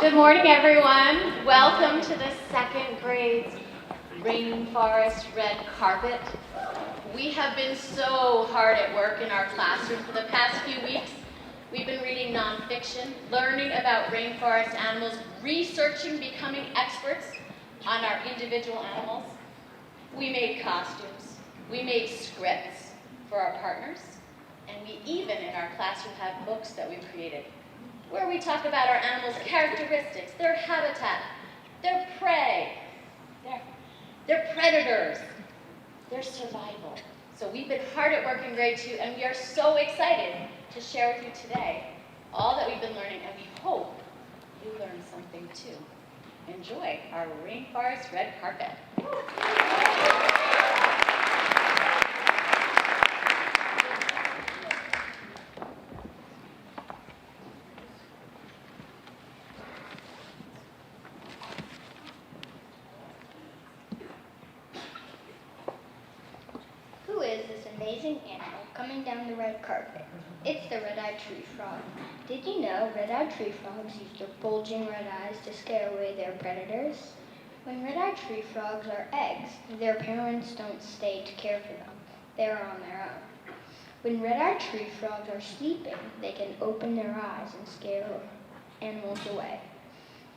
Good morning, everyone. Welcome to the second grade's Rainforest red carpet. We have been so hard at work in our classroom for the past few weeks. We've been reading nonfiction, learning about rainforest animals, researching, becoming experts on our individual animals. We made costumes. We made scripts for our partners. And we even, in our classroom, have books that we've created where we talk about our animals' characteristics, their habitat, their prey, their predators, their survival. So we've been hard at work in grade 2, and we are so excited to share with you today all that we've been learning, and we hope you learned something too. Enjoy our Rainforest red carpet. Who is this amazing animal coming down the red carpet? It's the red-eyed tree frog. Did you know red-eyed tree frogs use their bulging red eyes to scare away their predators? When red-eyed tree frogs are eggs, their parents don't stay to care for them. They are on their own. When red-eyed tree frogs are sleeping, they can open their eyes and scare animals away.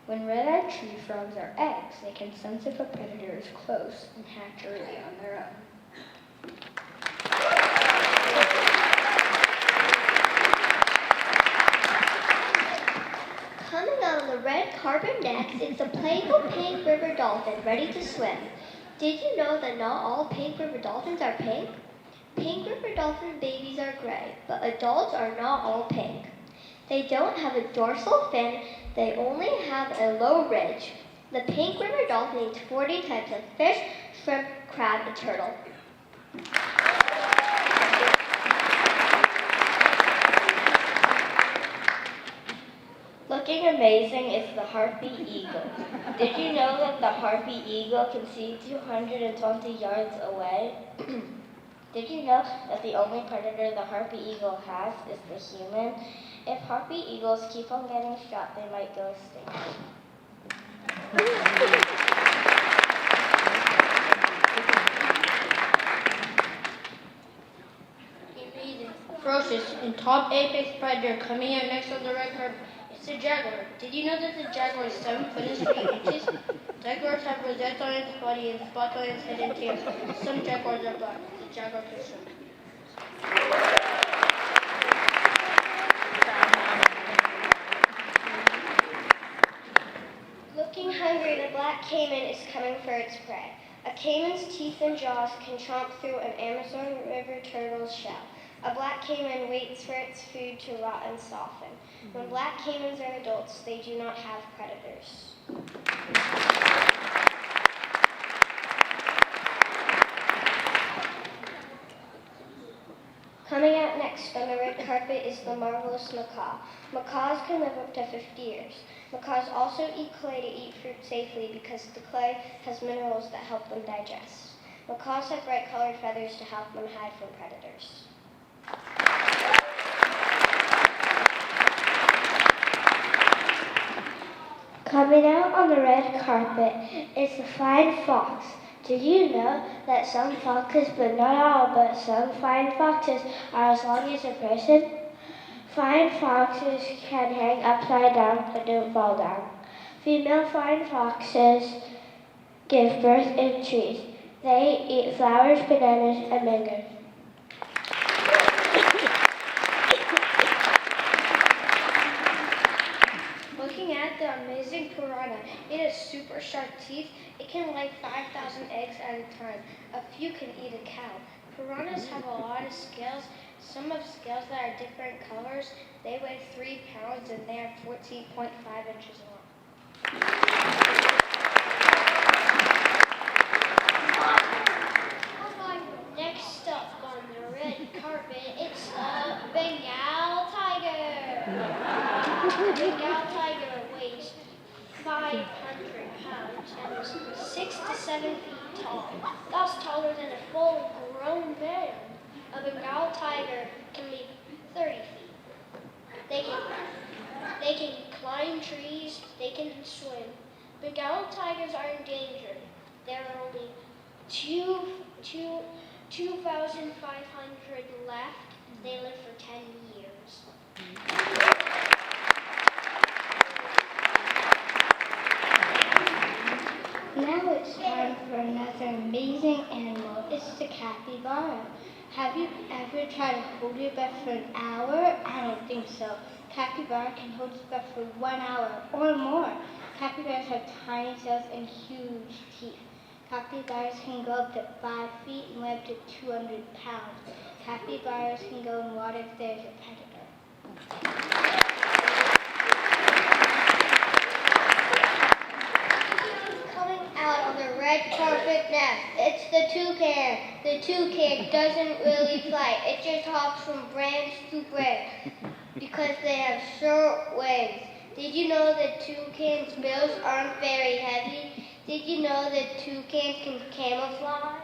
When red-eyed tree frogs are eggs, they can sense if a predator is close and hatch early on their own. Coming out on the red carpet next is the playful pink river dolphin ready to swim. Did you know that not all pink river dolphins are pink? Pink river dolphin babies are gray, but adults are not all pink. They don't have a dorsal fin, they only have a low ridge. The pink river dolphin eats 40 types of fish, shrimp, crab, and turtle. Looking amazing is the harpy eagle. Did you know that the harpy eagle can see 220 yards away? Did you know that the only predator the harpy eagle has is the human? If harpy eagles keep on getting shot, they might go extinct. Ferocious and top apex predator coming out next on the red carpet. It's the jaguar. Did you know that the jaguar is 7 foot and 3 inches? Jaguars have rosettes on its body and spots on its head and tail. Some jaguars are black. The jaguar can swim. Looking hungry, the black caiman is coming for its prey. A caiman's teeth and jaws can chomp through an Amazon River turtle's shell. A black caiman waits for its food to rot and soften. When black caimans are adults, they do not have predators. Coming out next on the red carpet is the marvelous macaw. Macaws can live up to 50 years. Macaws also eat clay to eat fruit safely because the clay has minerals that help them digest. Macaws have bright colored feathers to help them hide from predators. Coming out on the red carpet is the flying fox. Did you know that some foxes, but not all, but some flying foxes are as long as a person? Flying foxes can hang upside down but don't fall down. Female flying foxes give birth in trees. They eat flowers, bananas, and mangoes. Looking at the amazing piranha, it has super sharp teeth. It can lay 5,000 eggs at a time. A few can eat a cow. Piranhas have a lot of scales. Some have scales that are different colors. They weigh 3 pounds and they are 14.5 inches long. Next up on the red carpet, it's a Bengal tiger. The Bengal tiger weighs 500 pounds and is 6 to 7 feet tall. That's taller than a full-grown man. A Bengal tiger can be 30 feet. They can climb trees, they can swim. Bengal tigers are endangered. There are only 2,500 left. They live for 10 years. Now it's time for another amazing animal. It's the capybara. Have you ever tried to hold your breath for an hour? I don't think so. Capybara can hold its breath for 1 hour or more. Capybaras have tiny tails and huge teeth. Capybaras can go up to 5 feet and weigh up to 200 pounds. Capybaras can go in water if there's a predator. Out on the red carpet next. It's the toucan. The toucan doesn't really fly. It just hops from branch to branch because they have short wings. Did you know that toucans' bills aren't very heavy? Did you know that toucans can camouflage?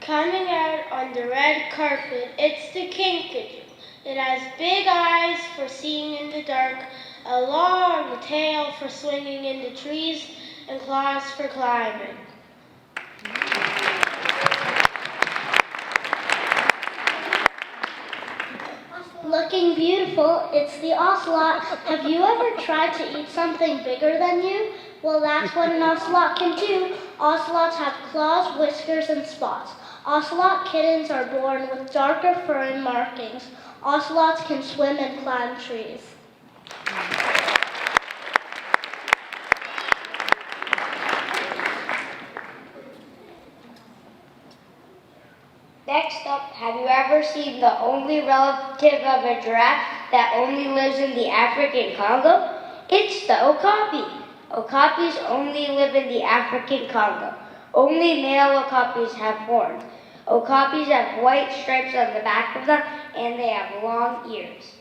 Coming out on the red carpet, it's the kinkajou. It has big eyes for seeing in the dark, a long tail for swinging in the trees, and claws for climbing. Looking beautiful, it's the ocelot. Have you ever tried to eat something bigger than you? Well, that's what an ocelot can do. Ocelots have claws, whiskers, and spots. Ocelot kittens are born with darker fur and markings. Ocelots can swim and climb trees. Next up, have you ever seen the only relative of a giraffe that only lives in the African Congo? It's the okapi. Okapis only live in the African Congo. Only male okapis have horns. Okapis have white stripes on the back of them, and they have long ears.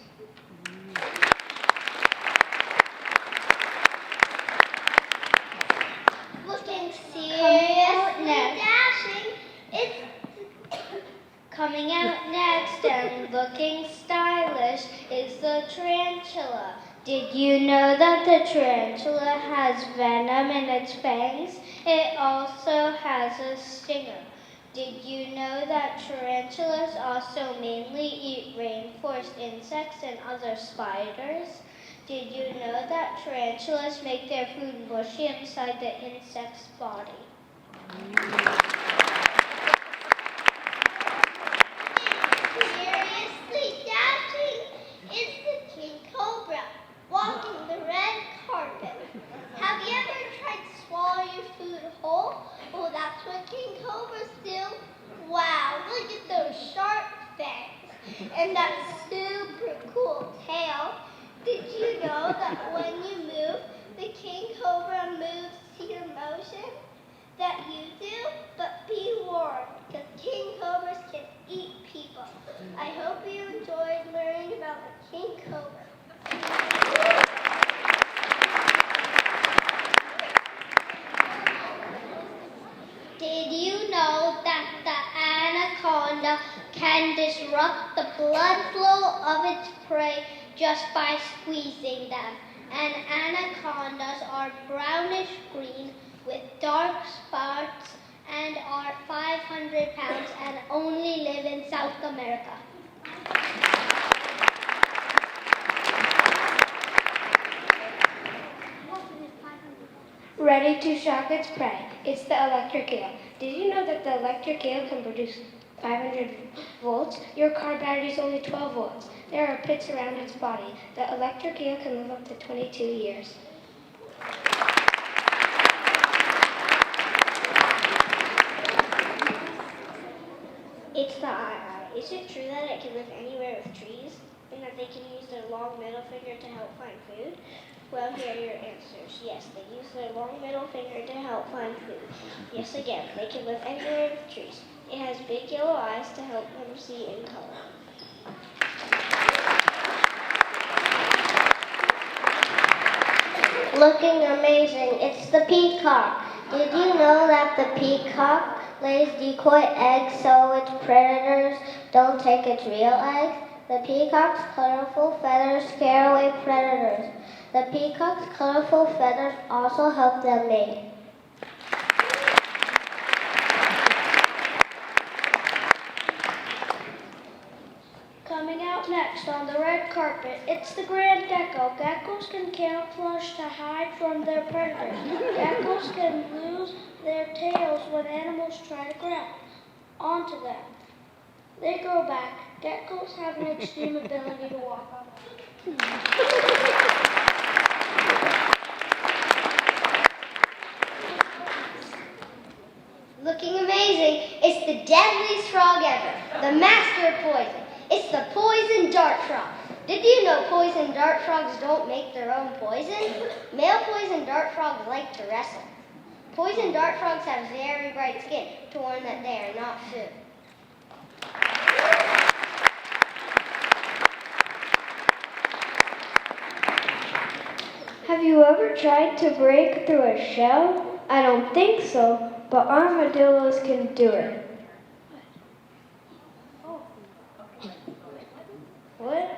Looking seriously dashing, it's coming out next and looking stylish is the tarantula. Did you know that the tarantula has venom in its fangs? It also has a stinger. Did you know that tarantulas also mainly eat rainforest insects and other spiders? Did you know that tarantulas make their food mushy inside the insect's body? Seriously dashing is the king cobra walking the red carpet. Have you ever tried to swallow your food whole? Well, that's what king cobras do. Wow, look at those sharp fangs and that super cool tail. Did you know that when you move, the king cobra moves to your motion? That you do, but be warned, because king cobras can eat people. I hope you enjoyed learning about the king cobra. Did you know that the anaconda can disrupt the blood flow of its prey just by squeezing them? And anacondas are brownish green with dark spots and are 500 pounds and only live in South America. Ready to shock its prey. It's the electric eel. Did you know that the electric eel can produce 500 volts? Your car battery is only 12 volts. There are pits around its body. The electric eel can live up to 22 years. It's the eye. Is it true that it can live anywhere with trees and that they can use their long middle finger to help find food? Well, here are your answers. Yes, they use their long middle finger to help find food. Yes, again, they can live anywhere with trees. It has big yellow eyes to help them see in color. Looking amazing, it's the peacock. Did you know that the peacock lays decoy eggs so its predators don't take its real eggs. The peacock's colorful feathers scare away predators. The peacock's colorful feathers also help them mate. Coming out next on the red carpet, it's the grand gecko. Geckos can camouflage to hide from their predators. Geckos can lose their tails when animals try to grab onto them. They grow back. Geckos have an extreme ability to walk on water. Looking amazing, it's the deadliest frog ever, the master of poison. It's the poison dart frog. Did you know poison dart frogs don't make their own poison? Male poison dart frogs like to wrestle. Poison dart frogs have very bright skin to warn that they are not food. Have you ever tried to break through a shell? I don't think so, but armadillos can do it. What?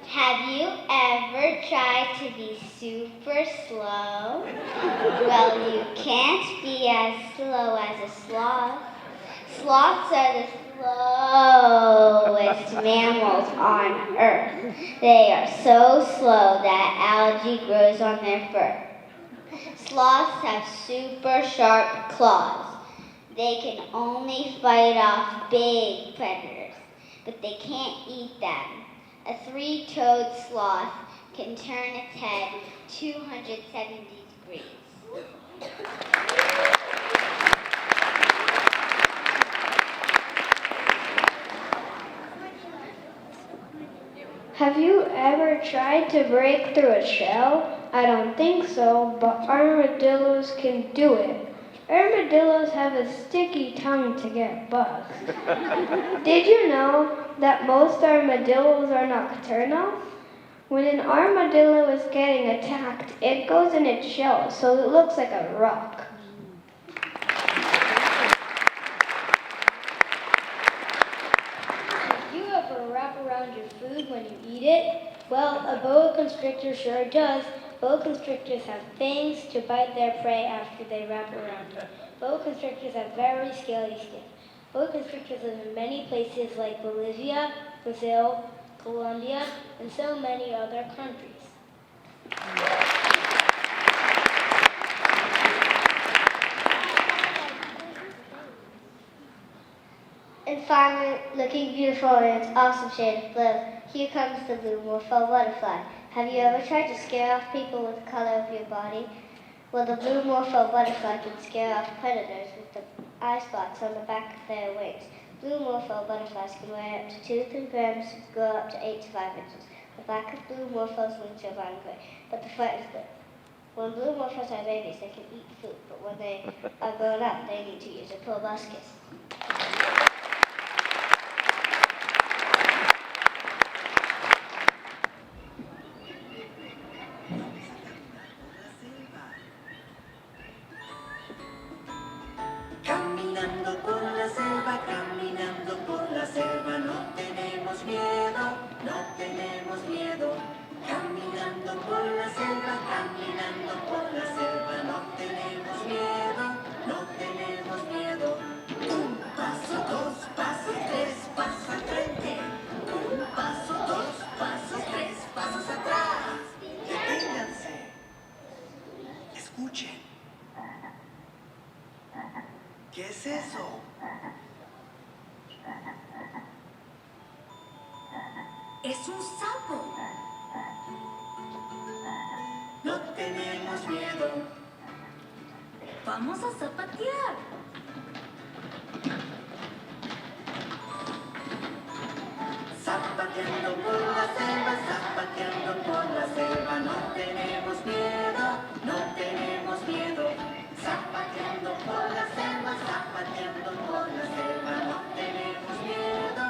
Have you ever tried to be super slow? Well, you can't be as slow as a sloth. Sloths are the slowest mammals on Earth. They are so slow that algae grows on their fur. Sloths have super sharp claws. They can only fight off big predators, but they can't eat them. A three-toed sloth can turn its head 270 degrees. Have you ever tried to break through a shell? I don't think so, but armadillos can do it. Armadillos have a sticky tongue to get bugs. Did you know that most armadillos are nocturnal? When an armadillo is getting attacked, it goes in its shell, so it looks like a rock. Do you ever wrap around your food when you eat it? Well, a boa constrictor sure does. Boa constrictors have fangs to bite their prey after they wrap around it. Boa constrictors have very scaly skin. Boa constrictors live in many places like Bolivia, Brazil, Colombia, and so many other countries. And finally, looking beautiful in its awesome shade of blue, here comes the blue morpho butterfly. Have you ever tried to scare off people with the color of your body? Well, the blue morpho butterfly can scare off predators with the eye spots on the back of their wings. Blue morpho butterflies can weigh up to 2 to 3 grams, grow up to 8 to 5 inches. The back of blue morphos' wings are brown gray, but the front is blue. When blue morphos are babies, they can eat food, but when they are grown up, they need to use a proboscis. Caminando por la selva, no tenemos miedo, no tenemos miedo. Caminando por la selva, no tenemos miedo, no tenemos miedo. Un paso, dos pasos, tres pasos al frente. Un paso, dos pasos, tres pasos atrás. Deténganse. Escuchen. ¿Qué es eso? Es un sapo. No tenemos miedo. Vamos a zapatear. Zapateando por la selva, no tenemos miedo, no tenemos miedo. Zapateando por la selva, no tenemos miedo,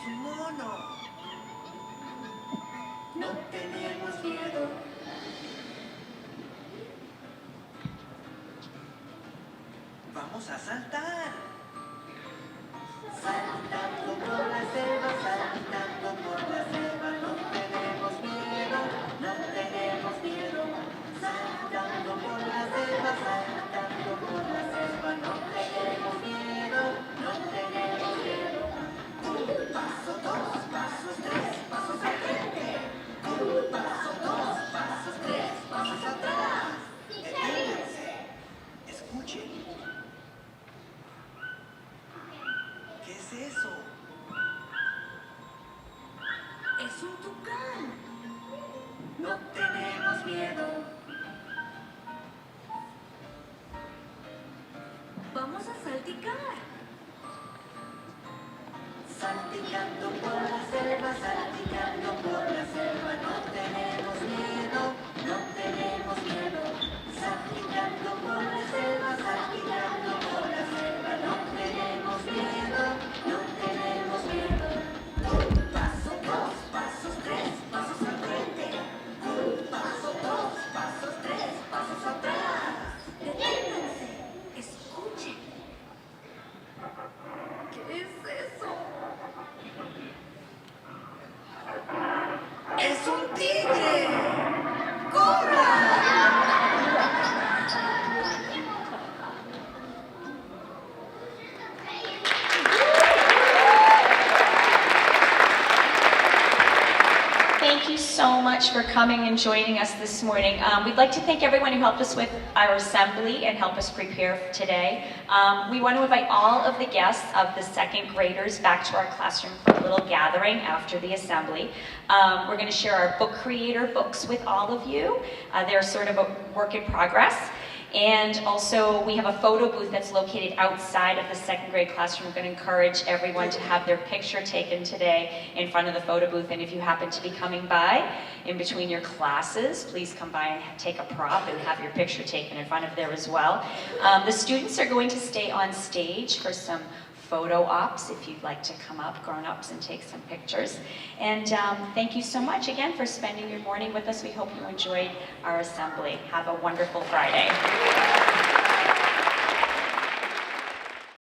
Es un mono. No tenemos miedo. Vamos a saltar. Saltando por la selva, saltando por la selva, no tenemos miedo, no tenemos miedo. Saltando por la selva, saltando por la selva, no tenemos miedo, no tenemos miedo. Un paso, dos pasos, tres pasos al frente. Un paso, dos pasos, tres pasos atrás. Deténganse. Escuchen. ¿Qué es eso? Es un tucán. No tenemos miedo. Vamos a salticar. Saltillando por la selva, saltillando por la selva, no tenemos miedo, no tenemos miedo. Saltillando por la selva, saltillando por la selva, no tenemos miedo, no tenemos miedo. Un paso, dos pasos, tres pasos al frente. Un paso, dos pasos, tres pasos atrás. Deténganse. Escuchen. ¿Qué es eso? ¡Es un tigre! ¡Corra! Thank you so much for coming and joining us this morning. We'd like to thank everyone who helped us with our assembly and helped us prepare for today. We want to invite all of the guests of the second graders back to our classroom for a little gathering after the assembly. We're going to share our book creator books with all of you. They're sort of a work in progress. And also, we have a photo booth that's located outside of the second grade classroom. We're going to encourage everyone to have their picture taken today in front of the photo booth. And if you happen to be coming by in between your classes, please come by and take a prop and have your picture taken in front of there as well. The students are going to stay on stage for some photo ops if you'd like to come up, grown-ups, and take some pictures. And thank you so much again for spending your morning with us. We hope you enjoyed our assembly. Have a wonderful Friday.